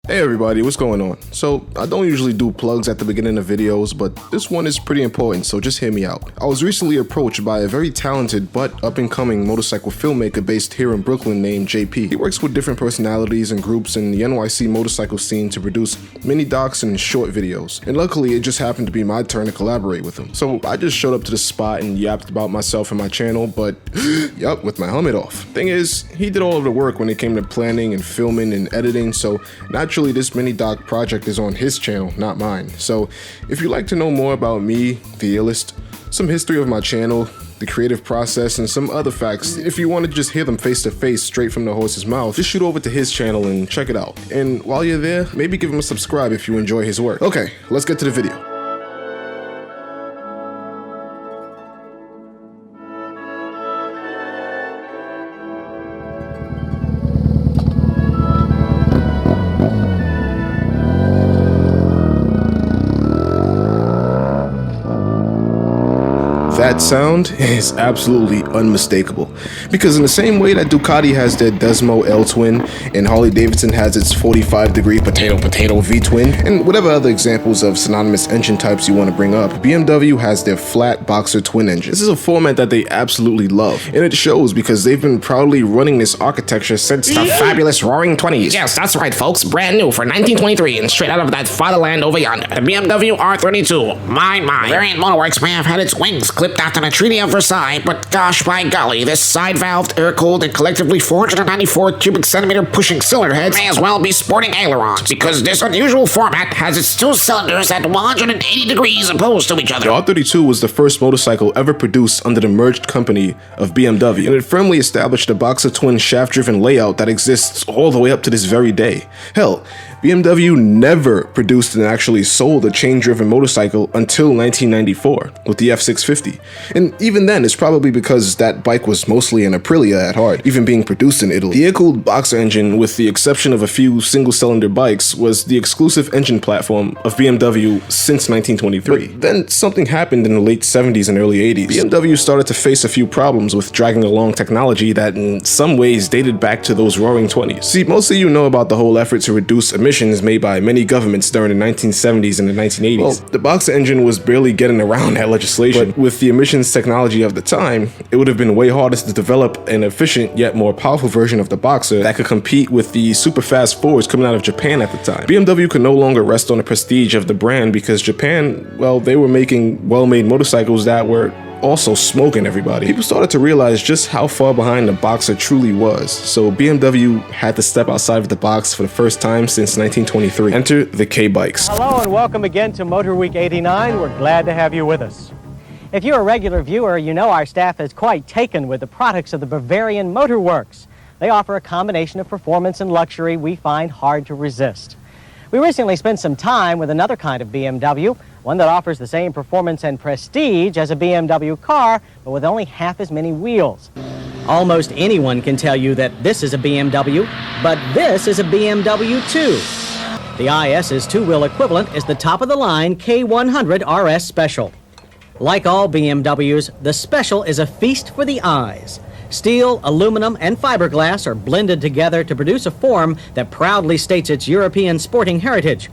Hey everybody, what's going on? So, I don't usually do plugs at the beginning of videos, but this one is pretty important, so just hear me out. I was recently approached by a very talented but up-and-coming motorcycle filmmaker based here in Brooklyn named JP. He works with different personalities and groups in the NYC motorcycle scene to produce mini docs and short videos. And luckily, it just happened to be my turn to collaborate with him. So, I just showed up to the spot and yapped about myself and my channel, but yup, with my helmet off. Thing is, he did all of the work when it came to planning and filming and editing, so naturally this mini doc project is on his channel, not mine. So if you'd like to know more about me, the illest, some history of my channel, the creative process, and some other facts, if you want to just hear them face to face straight from the horse's mouth, just shoot over to his channel and check it out. And while you're there, maybe give him a subscribe if you enjoy his work. Okay, let's get to the video. That sound is absolutely unmistakable, because in the same way that Ducati has their Desmo L-twin and Harley Davidson has its 45-degree potato V-twin, and whatever other examples of synonymous engine types you want to bring up, BMW has their flat boxer twin engine. This is a format that they absolutely love, and it shows because they've been proudly running this architecture since the fabulous Roaring 20s. Yes, that's right, folks. Brand new for 1923 and straight out of that fatherland over yonder. The BMW R32. My. Variant Motorworks may have had its wings clipped after the Treaty of Versailles, but gosh by golly, this side-valved, air-cooled, and collectively 494 cubic centimeter pushing cylinder heads may as well be sporting ailerons, because this unusual format has its two cylinders at 180 degrees opposed to each other. The R32 was the first motorcycle ever produced under the merged company of BMW, and it firmly established a boxer twin shaft-driven layout that exists all the way up to this very day. Hell, BMW never produced and actually sold a chain-driven motorcycle until 1994 with the F650. And even then, it's probably because that bike was mostly an Aprilia at heart, even being produced in Italy. The air-cooled boxer engine, with the exception of a few single-cylinder bikes, was the exclusive engine platform of BMW since 1923. But then something happened in the late 70s and early 80s. BMW started to face a few problems with dragging along technology that in some ways dated back to those Roaring 20s. See, most of you know about the whole effort to reduce emissions made by many governments during the 1970s and the 1980s. Well, the boxer engine was barely getting around that legislation, but with the emissions technology of the time, it would have been way harder to develop an efficient yet more powerful version of the boxer that could compete with the super fast Fords coming out of Japan at the time. BMW could no longer rest on the prestige of the brand because Japan, well, they were making well-made motorcycles that were also smoking everybody. People started to realize just how far behind the boxer truly was, so BMW had to step outside of the box for the first time since 1923. Enter the K bikes. Hello and welcome again to MotorWeek 89. We're glad to have you with us. If you're a regular viewer, you know our staff is quite taken with the products of the Bavarian Motor Works. They offer a combination of performance and luxury we find hard to resist. We recently spent some time with another kind of BMW, one that offers the same performance and prestige as a BMW car, but with only half as many wheels. Almost anyone can tell you that this is a BMW, but this is a BMW too. The IS's two-wheel equivalent is the top-of-the-line K100 RS Special. Like all BMWs, the Special is a feast for the eyes. Steel, aluminum, and fiberglass are blended together to produce a form that proudly states its European sporting heritage.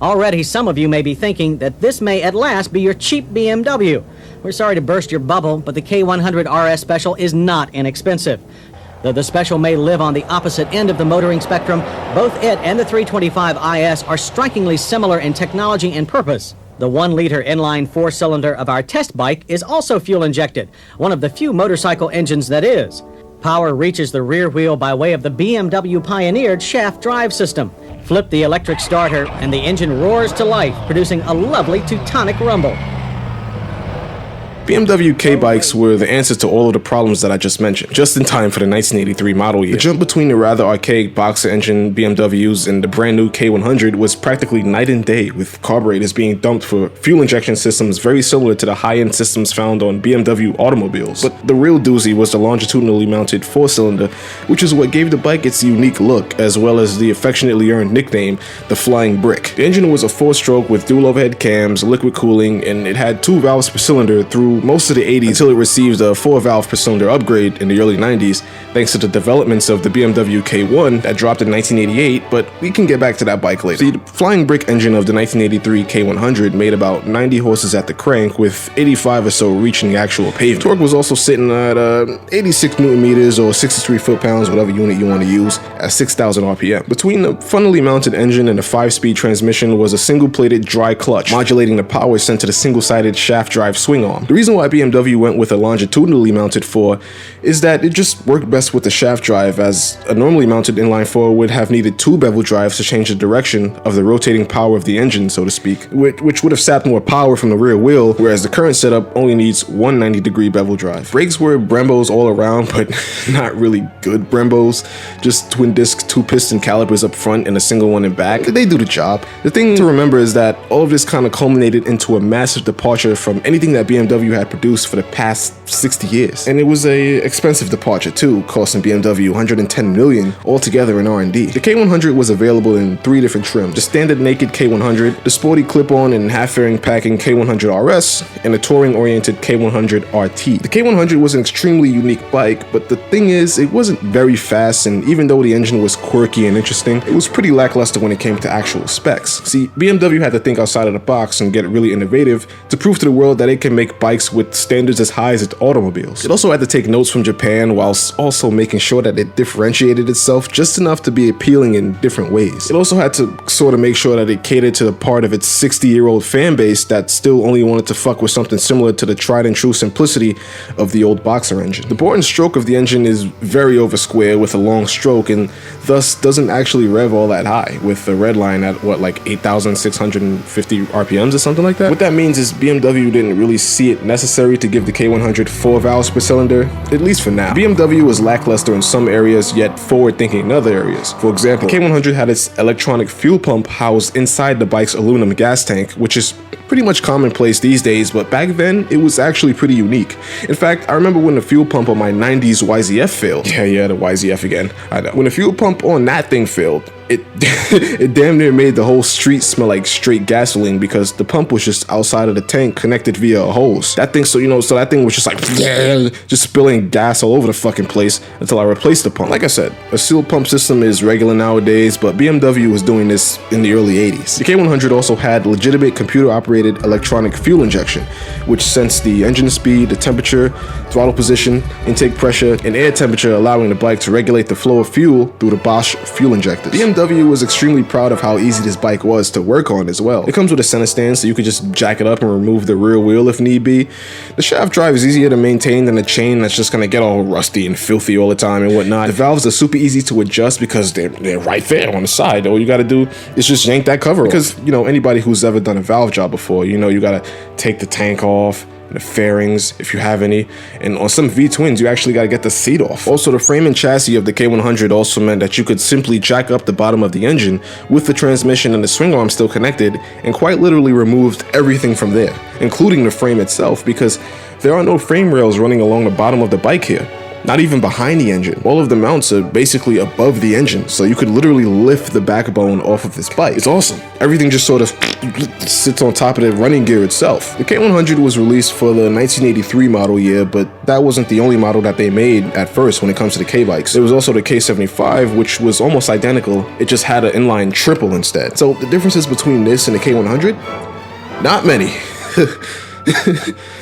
Already, some of you may be thinking that this may at last be your cheap BMW. We're sorry to burst your bubble, but the K100 RS Special is not inexpensive. Though the Special may live on the opposite end of the motoring spectrum, both it and the 325 IS are strikingly similar in technology and purpose. The 1-liter inline 4-cylinder of our test bike is also fuel-injected, one of the few motorcycle engines that is. Power reaches the rear wheel by way of the BMW pioneered shaft drive system. Flip the electric starter, and the engine roars to life, producing a lovely Teutonic rumble. BMW K bikes were the answer to all of the problems that I just mentioned, just in time for the 1983 model year. The jump between the rather archaic boxer engine BMWs and the brand new K100 was practically night and day, with carburetors being dumped for fuel injection systems very similar to the high-end systems found on BMW automobiles. But the real doozy was the longitudinally mounted 4-cylinder, which is what gave the bike its unique look, as well as the affectionately earned nickname, the Flying Brick. The engine was a 4-stroke with dual overhead cams, liquid cooling, and it had 2 valves per cylinder through through most of the 80s until it received a 4-valve per cylinder upgrade in the early 90s, thanks to the developments of the BMW K1 that dropped in 1988, but we can get back to that bike later. See, the flying brick engine of the 1983 K100 made about 90 horses at the crank, with 85 or so reaching the actual pavement. Torque was also sitting at 86 Newton meters or 63 foot-pounds, whatever unit you want to use, at 6,000 RPM. Between the funnily mounted engine and the 5-speed transmission was a single-plated dry clutch, modulating the power sent to the single-sided shaft drive swing arm. The reason why BMW went with a longitudinally mounted 4 is that it just worked best with the shaft drive, as a normally mounted inline 4 would have needed 2 bevel drives to change the direction of the rotating power of the engine, so to speak, which would have sapped more power from the rear wheel, whereas the current setup only needs one 90-degree bevel drive. Brakes were Brembos all around, but not really good Brembos, just twin disc 2-piston calipers up front and a single one in back. They do the job. The thing to remember is that all of this kind of culminated into a massive departure from anything that BMW had produced for the past 60 years. And it was a expensive departure too, costing BMW $110 million altogether in R&D. The K100 was available in 3 different trims: the standard naked K100, the sporty clip-on and half-fairing packing K100 RS, and the touring-oriented K100 RT. The K100 was an extremely unique bike, but the thing is, it wasn't very fast, and even though the engine was quirky and interesting, it was pretty lackluster when it came to actual specs. See, BMW had to think outside of the box and get really innovative to prove to the world that it can make bikes with standards as high as its automobiles. It also had to take notes from Japan whilst also making sure that it differentiated itself just enough to be appealing in different ways. It also had to sort of make sure that it catered to the part of its 60-year-old fan base that still only wanted to fuck with something similar to the tried and true simplicity of the old boxer engine. The bore and stroke of the engine is very over square with a long stroke, and thus doesn't actually rev all that high, with the red line at what, like 8,650 RPMs or something like that. What that means is BMW didn't really see it necessary to give the K100 4 valves per cylinder, at least for now. BMW was lackluster in some areas, yet forward-thinking in other areas. For example, the K100 had its electronic fuel pump housed inside the bike's aluminum gas tank, which is pretty much commonplace these days, but back then it was actually pretty unique. In fact, I remember when the fuel pump on my 90s YZF failed. Yeah, the YZF again. I know. When the fuel pump on that thing failed, it damn near made the whole street smell like straight gasoline, because the pump was just outside of the tank connected via a hose. That thing, so that thing was just like just spilling gas all over the fucking place until I replaced the pump. Like I said, a sealed pump system is regular nowadays, but BMW was doing this in the early 80s. The K100 also had legitimate computer-operated electronic fuel injection, which sensed the engine speed, the temperature, throttle position, intake pressure, and air temperature, allowing the bike to regulate the flow of fuel through the Bosch fuel injectors. BMW was extremely proud of how easy this bike was to work on as well. It comes with a center stand, so you could just jack it up and remove the rear wheel if need be. The shaft drive is easier to maintain than a chain that's just gonna get all rusty and filthy all the time and whatnot. The valves are super easy to adjust because they're right there on the side. All you gotta do is just yank that cover off. Because, anybody who's ever done a valve job before, you gotta take the tank off, the fairings, if you have any, and on some V-twins, you actually got to get the seat off. Also, the frame and chassis of the K100 also meant that you could simply jack up the bottom of the engine with the transmission and the swing arm still connected, and quite literally removed everything from there, including the frame itself, because there are no frame rails running along the bottom of the bike here. Not even behind the engine. All of the mounts are basically above the engine, so you could literally lift the backbone off of this bike. It's awesome. Everything just sort of sits on top of the running gear itself. The K100 was released for the 1983 model year, but that wasn't the only model that they made at first when it comes to the K-bikes. There was also the K75, which was almost identical. It just had an inline triple instead. So the differences between this and the K100? Not many.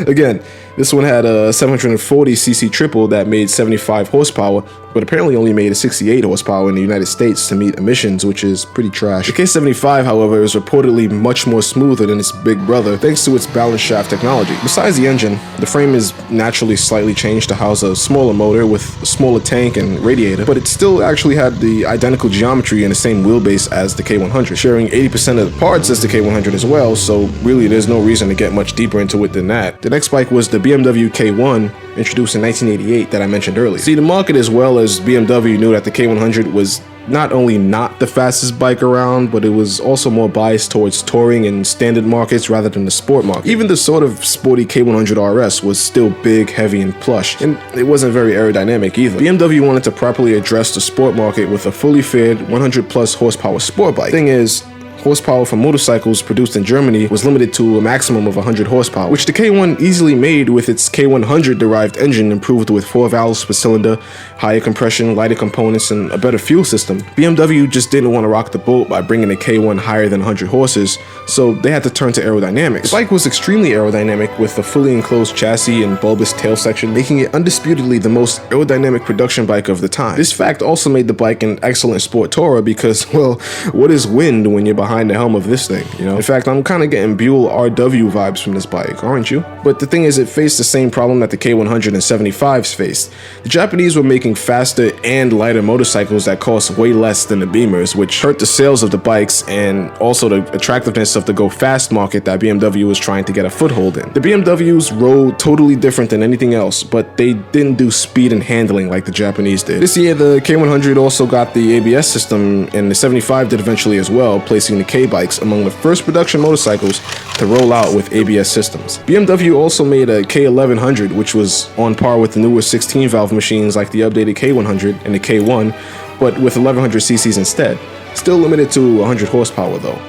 Again, this one had a 740cc triple that made 75 horsepower, but apparently only made 68 horsepower in the United States to meet emissions, which is pretty trash. The K75, however, is reportedly much more smoother than its big brother, thanks to its balance shaft technology. Besides the engine, the frame is naturally slightly changed to house a smaller motor with a smaller tank and radiator, but it still actually had the identical geometry and the same wheelbase as the K100, sharing 80% of the parts as the K100 as well, so really there's no reason to get much deeper into it than that. The next bike was the BMW K1, introduced in 1988 that I mentioned earlier. See, the market as well as BMW knew that the K100 was not only not the fastest bike around, but it was also more biased towards touring and standard markets rather than the sport market. Even the sort of sporty K100 RS was still big, heavy, and plush, and it wasn't very aerodynamic either. BMW wanted to properly address the sport market with a fully fed 100 plus horsepower sport bike. Thing is, horsepower for motorcycles produced in Germany was limited to a maximum of 100 horsepower, which the K1 easily made with its K100 derived engine improved with 4 valves per cylinder, higher compression, lighter components, and a better fuel system. BMW just didn't want to rock the boat by bringing the K1 higher than 100 horses, so they had to turn to aerodynamics. The bike was extremely aerodynamic with a fully enclosed chassis and bulbous tail section, making it undisputedly the most aerodynamic production bike of the time. This fact also made the bike an excellent sport tourer because, well, what is wind when you're behind the helm of this thing, you know? In fact, I'm kind of getting Buell RW vibes from this bike, aren't you? But the thing is, it faced the same problem that the K100 and 75s faced. The Japanese were making faster and lighter motorcycles that cost way less than the Beamers, which hurt the sales of the bikes and also the attractiveness of the go-fast market that BMW was trying to get a foothold in. The BMWs rode totally different than anything else, but they didn't do speed and handling like the Japanese did. This year, the K100 also got the ABS system, and the 75 did eventually as well, placing the K-bikes among the first production motorcycles to roll out with ABS systems. BMW also made a K1100, which was on par with the newer 16-valve machines like the updated K100 and the K1, but with 1100 cc's instead. Still limited to 100 horsepower though.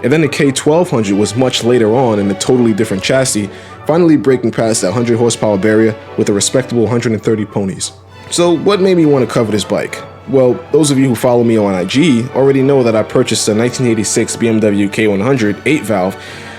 And then the K1200 was much later on in a totally different chassis, finally breaking past that 100 horsepower barrier with a respectable 130 ponies. So what made me want to cover this bike? Well, those of you who follow me on IG already know that I purchased a 1986 BMW K100 8-valve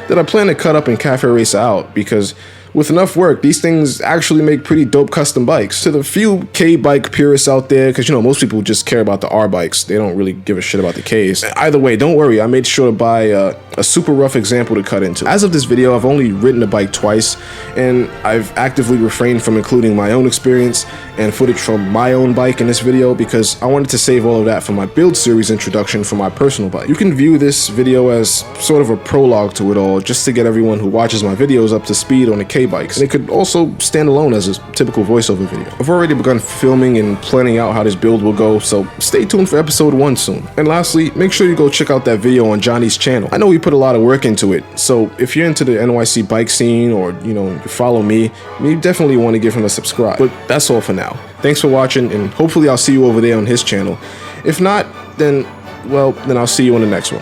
that I plan to cut up and cafe race out because with enough work, these things actually make pretty dope custom bikes. To the few K-bike purists out there, because you know, most people just care about the R bikes, they don't really give a shit about the Ks. Either way, don't worry, I made sure to buy a super rough example to cut into. As of this video, I've only ridden the bike twice, and I've actively refrained from including my own experience and footage from my own bike in this video because I wanted to save all of that for my build series introduction for my personal bike. You can view this video as sort of a prologue to it all, just to get everyone who watches my videos up to speed on the K-bikes. And it could also stand alone as a typical voiceover video. I've already begun filming and planning out how this build will go, so stay tuned for episode 1 soon. And lastly, make sure you go check out that video on Johnny's channel. I know he put a lot of work into it, so if you're into the NYC bike scene or, you know, you follow me, you definitely want to give him a subscribe. But that's all for now. Thanks for watching, and hopefully I'll see you over there on his channel. If not, then, well, then I'll see you on the next one.